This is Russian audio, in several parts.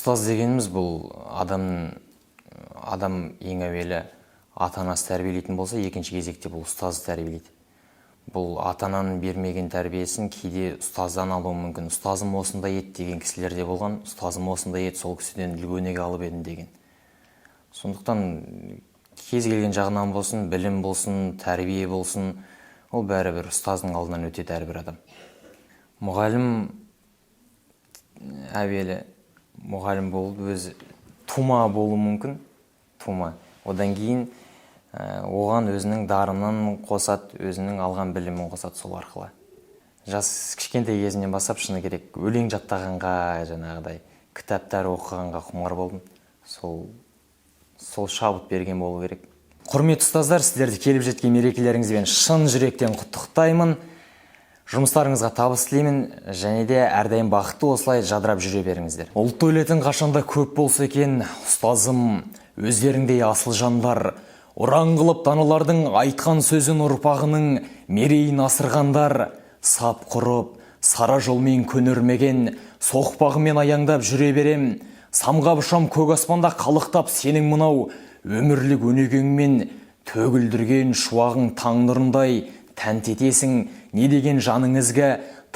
Ұстаз дегеніміз бұл адам ең әуелі ата-анасы тәрбиелейтін болса, екінші кезекте бұл ұстаз тәрбиелейді. Бұл ата-ананың бермеген тәрбиесін кейде ұстаздан алуы мүмкін. Ұстазым осындай еді деген кісілер де болған. Ұстазым осындай еді, сол кісіден үлгі-өнеге алып едім деген. Сондықтан кез келген жағынан болсын, білім болсын, тәрбие болсын, ол бәрібір ұстаздың алдынан өтеді әрбір адам. Мұғалім әуелі мұғалім болып өзі тума болуы мүмкін. Одан кейін оған өзінің дарынын қосады, өзінің алған білімін қосады сол арқылы. Жас кішкентай кезінен бастап шыны керек өлең жаттағанға, жаңағыдай кітаптар оқығанға құмар болдым. Сол шабыт берген болу керек. Құрметті ұстаздар, сіздерді келіп жеткен мерекелеріңізбен шын жүректен құттықтаймын. Жұмыстарыңызға табыс тілеймін, және де әрдайым бақытты осылай жадырап жүре беріңіздер. Ұлт өлетін қашанда көп болса екен, ұстазым, өздеріңдей асыл жандар, ұран қылып даналардың айтқан сөзін ұрпағының мерейін асырғандар, сап құрып, сара жолмен көнермеген, соқпағымен аяңдап жүре берем, самғап ұшам көк аспанда қалықтап сенің мынау өмірлік өнегеңмен төгілдірген шуағың таң нұрындай тәнтетесің, не деген жаныңызға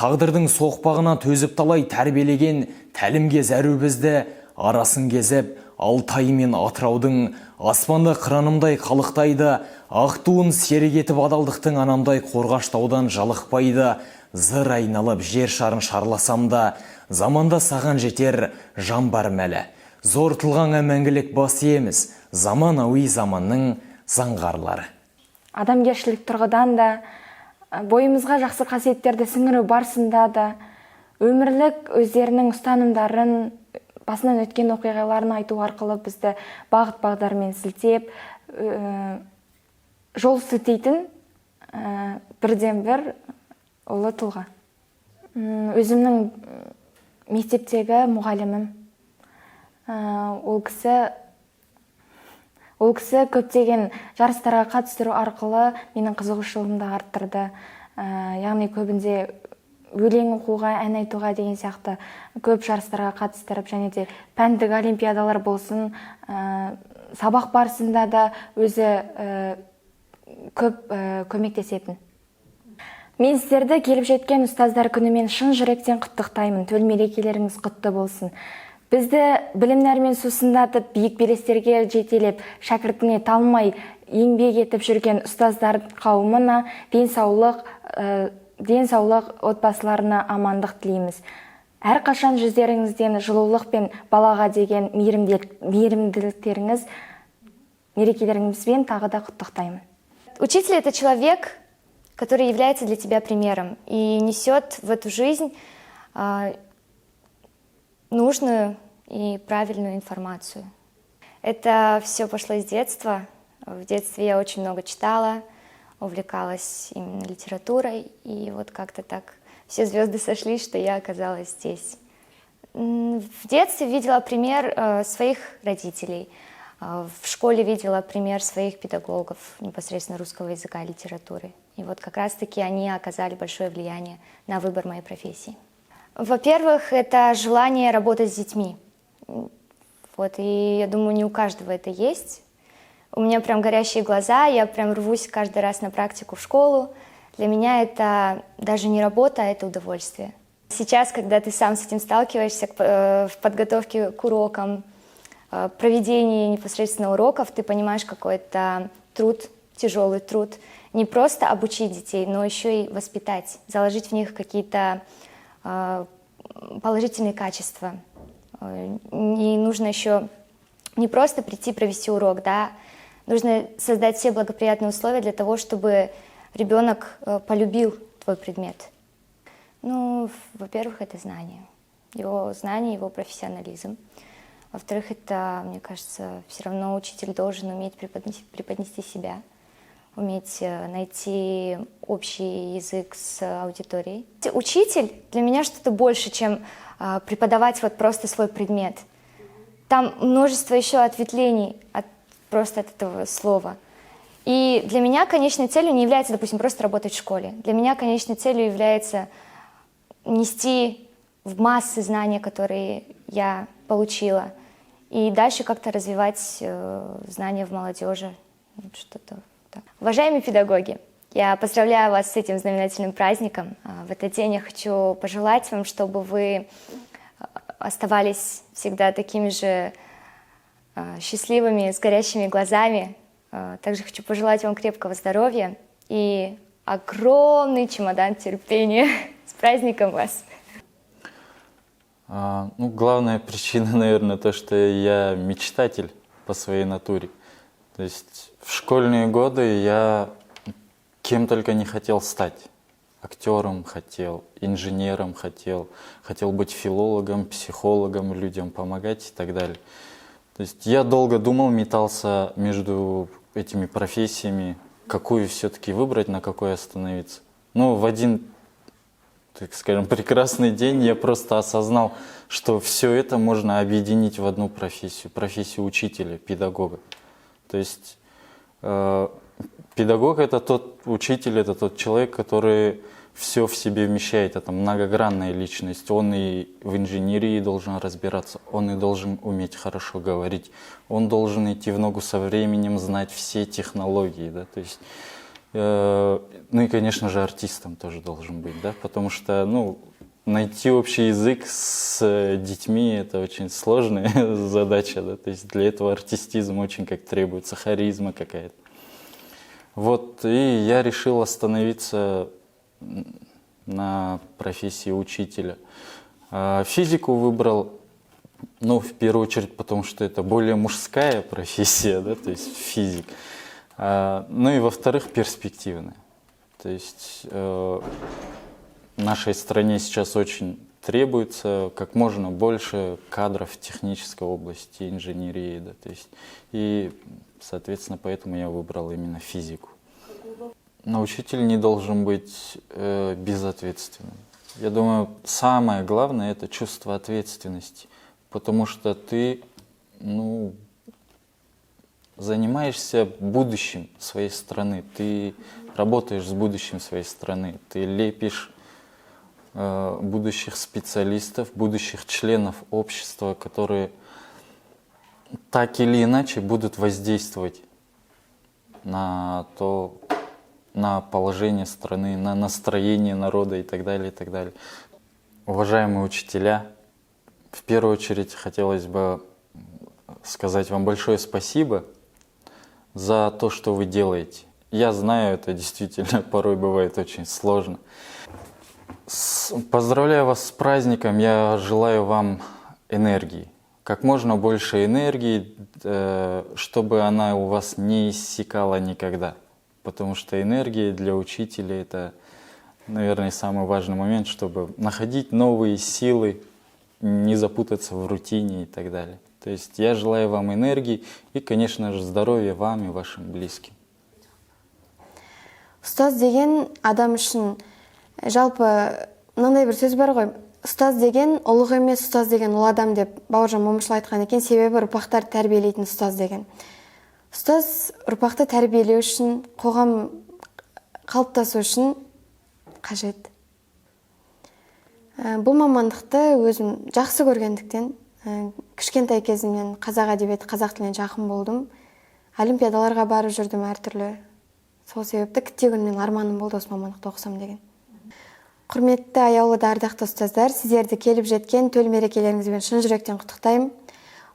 тағдырдың соқпағына төзіп талай тәрбиелеген тәлімге зәру бізді арасын кезіп, Алтай мен Атыраудың аспанда қыранымдай қалықтайды, ақ туын серік етіп адалдықтың анамдай қорғаштаудан жалықпайды. Зыр айналып жер шарын шарласам да, заманда саған жетер жан бар мәлі. Зор тұлғаңа мәңгілік бас иеміз, заманауи заманның заңғарлары. Адамгершілік тұрғыдан да, бойымызға жақсы қасиеттерді сіңіру барысында да, өмірлік өздерінің ұстанымдарын, басынан өткен оқиғаларын айту арқылы бізді бағыт-бағдармен сілтеп, жол сілтейтін бірден бір ұлы тұлға. Өзімнің мектептегі мұғалімім. Ол кісі көптеген жарыстарға қатыстыру арқылы менің қызығушылығымды арттырды. Яғни көбінде өлең оқуға, ән айтуға деген сияқты көп жарыстарға қатыстырып, және де пәндік олимпиадалар болсын, сабақ барысында да өзі көп көмектесетін. Мен сіздерді келіп жеткен ұстаздар күнімен шын жүректен құттықтаймын. Төл мерекелеріңіз құтты болсын. Бізді білім нәрмен сусындатып, биік белестерге жетелеп, шәкіртіне талмай еңбек етіп жүрген ұстаздар қауымына денсаулық, отбасыларына амандық тілейміз. Әрқашан жүздеріңізден жылулық пен балаға деген мейірімділіктеріңіз, мерекелеріңізбен тағы да құттықтаймын. Учитель – это человек, который является для тебя примером и несет в эту жизнь нужную и правильную информацию. Это все пошло из детства. В детстве я очень много читала, увлекалась именно литературой, и вот как-то так все звезды сошлись, что я оказалась здесь. В детстве видела пример своих родителей, в школе видела пример своих педагогов, непосредственно русского языка и литературы. И вот как раз-таки они оказали большое влияние на выбор моей профессии. Во-первых, это желание работать с детьми. Вот, и я думаю, не у каждого это есть. У меня прям горящие глаза, я прям рвусь каждый раз на практику в школу. Для меня это даже не работа, а это удовольствие. Сейчас, когда ты сам с этим сталкиваешься в подготовке к урокам, проведении непосредственно уроков, ты понимаешь, какой это труд, тяжелый труд. Не просто обучить детей, но еще и воспитать, заложить в них какие-то положительные качества. И нужно еще не просто прийти провести урок, да, нужно создать все благоприятные условия для того, чтобы ребенок полюбил твой предмет. Ну, во-первых, это знание, его профессионализм. Во-вторых, это, мне кажется, все равно учитель должен уметь преподнести себя, уметь найти общий язык с аудиторией. Учитель для меня что-то больше, чем преподавать вот просто свой предмет. Там множество еще ответвлений просто от этого слова. И для меня конечной целью не является, допустим, просто работать в школе. Для меня конечной целью является нести в массы знания, которые я получила. И дальше как-то развивать знания в молодежи. Что-то так. Уважаемые педагоги, я поздравляю вас с этим знаменательным праздником. В этот день я хочу пожелать вам, чтобы вы оставались всегда такими же счастливыми, с горящими глазами. Также хочу пожелать вам крепкого здоровья и огромный чемодан терпения. С праздником вас! Главная причина, наверное, то, что я мечтатель по своей натуре. То есть в школьные годы я кем только не хотел стать. Актером хотел, инженером хотел быть филологом, психологом, людям помогать и так далее. То есть я долго думал, метался между этими профессиями, какую все-таки выбрать, на какой остановиться. Но в один, так скажем, прекрасный день я просто осознал, что все это можно объединить в одну профессию учителя, педагога. То есть педагог — это тот учитель, это тот человек, который все в себе вмещает, это многогранная личность. Он и в инженерии должен разбираться, он и должен уметь хорошо говорить, он должен идти в ногу со временем, знать все технологии, да, то есть, ну и, конечно же, артистом тоже должен быть, да, потому что, найти общий язык с детьми — это очень сложная задача, да, то есть для этого артистизм очень как требуется, харизма какая-то. Вот, и я решил остановиться на профессии учителя. Физику выбрал, в первую очередь, потому что это более мужская профессия, да, то есть физик. И во-вторых, перспективная. То есть нашей стране сейчас очень требуется как можно больше кадров в технической области, инженерии, да, то есть, и, соответственно, поэтому я выбрал именно физику. Но учитель не должен быть безответственным. Я думаю, самое главное — это чувство ответственности, потому что ты, занимаешься будущим своей страны, ты работаешь с будущим своей страны, ты лепишь будущих специалистов, будущих членов общества, которые так или иначе будут воздействовать на положение страны, на настроение народа и так далее, и так далее. Уважаемые учителя, в первую очередь хотелось бы сказать вам большое спасибо за то, что вы делаете. Я знаю, это действительно порой бывает очень сложно. Поздравляю вас с праздником, я желаю вам энергии. Как можно больше энергии, чтобы она у вас не иссякала никогда. Потому что энергия для учителя — это, наверное, самый важный момент, чтобы находить новые силы, не запутаться в рутине и так далее. То есть я желаю вам энергии и, конечно же, здоровья вам и вашим близким. Ұстаз деген адам үшін жалпы мынандай бір сөз бар ғой. Ұстаз деген ұлық емес, ұстаз деген ұл адам деп Бауыржан Момышұлы айтқан екен, себебі ұрпақтарды тәрбиелейтін ұстаз деген. Ұстаз ұрпақты тәрбиелеу үшін, қоғам қалыптасу үшін қажет. Бұл мамандықты өзім жақсы көргендіктен, кішкентай кезімнен қазақ әдебиеті, қазақ тіліне жақын болдым. Олимпиадаларға барып жүрдім әртүрлі. Сол себепті күтте күннен арманым болды осы мамандықты оқысам деген. Құрметті аяулы да ардақты ұстаздар, сіздерді келіп жеткен төл мерекелеріңізбен шын жүректен құттықтаймын.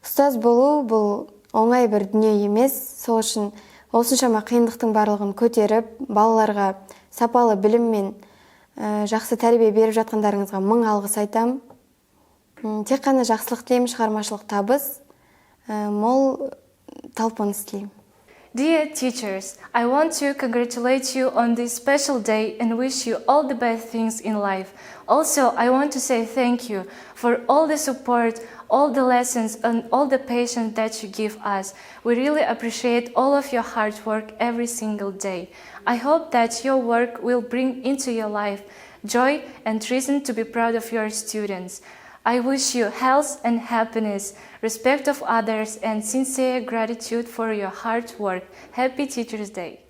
Ұстаз болу бұл оңай бір дүние емес. Сол үшін осыншама қиындықтың барлығын көтеріп, балаларға сапалы білім мен жақсы тәрбие беріп жатқандарыңызға мың алғыс айтам. Тек қана жақсылық тілеймін, шығармашылық табыс, мол талпыныс тілеймін. Dear teachers, I want to congratulate you on this special day and wish you all the best things in life. Also, I want to say thank you for all the support, all the lessons and all the patience that you give us. We really appreciate all of your hard work every single day. I hope that your work will bring into your life joy and reason to be proud of your students. I wish you health and happiness, respect of others, and sincere gratitude for your hard work. Happy Teachers' Day!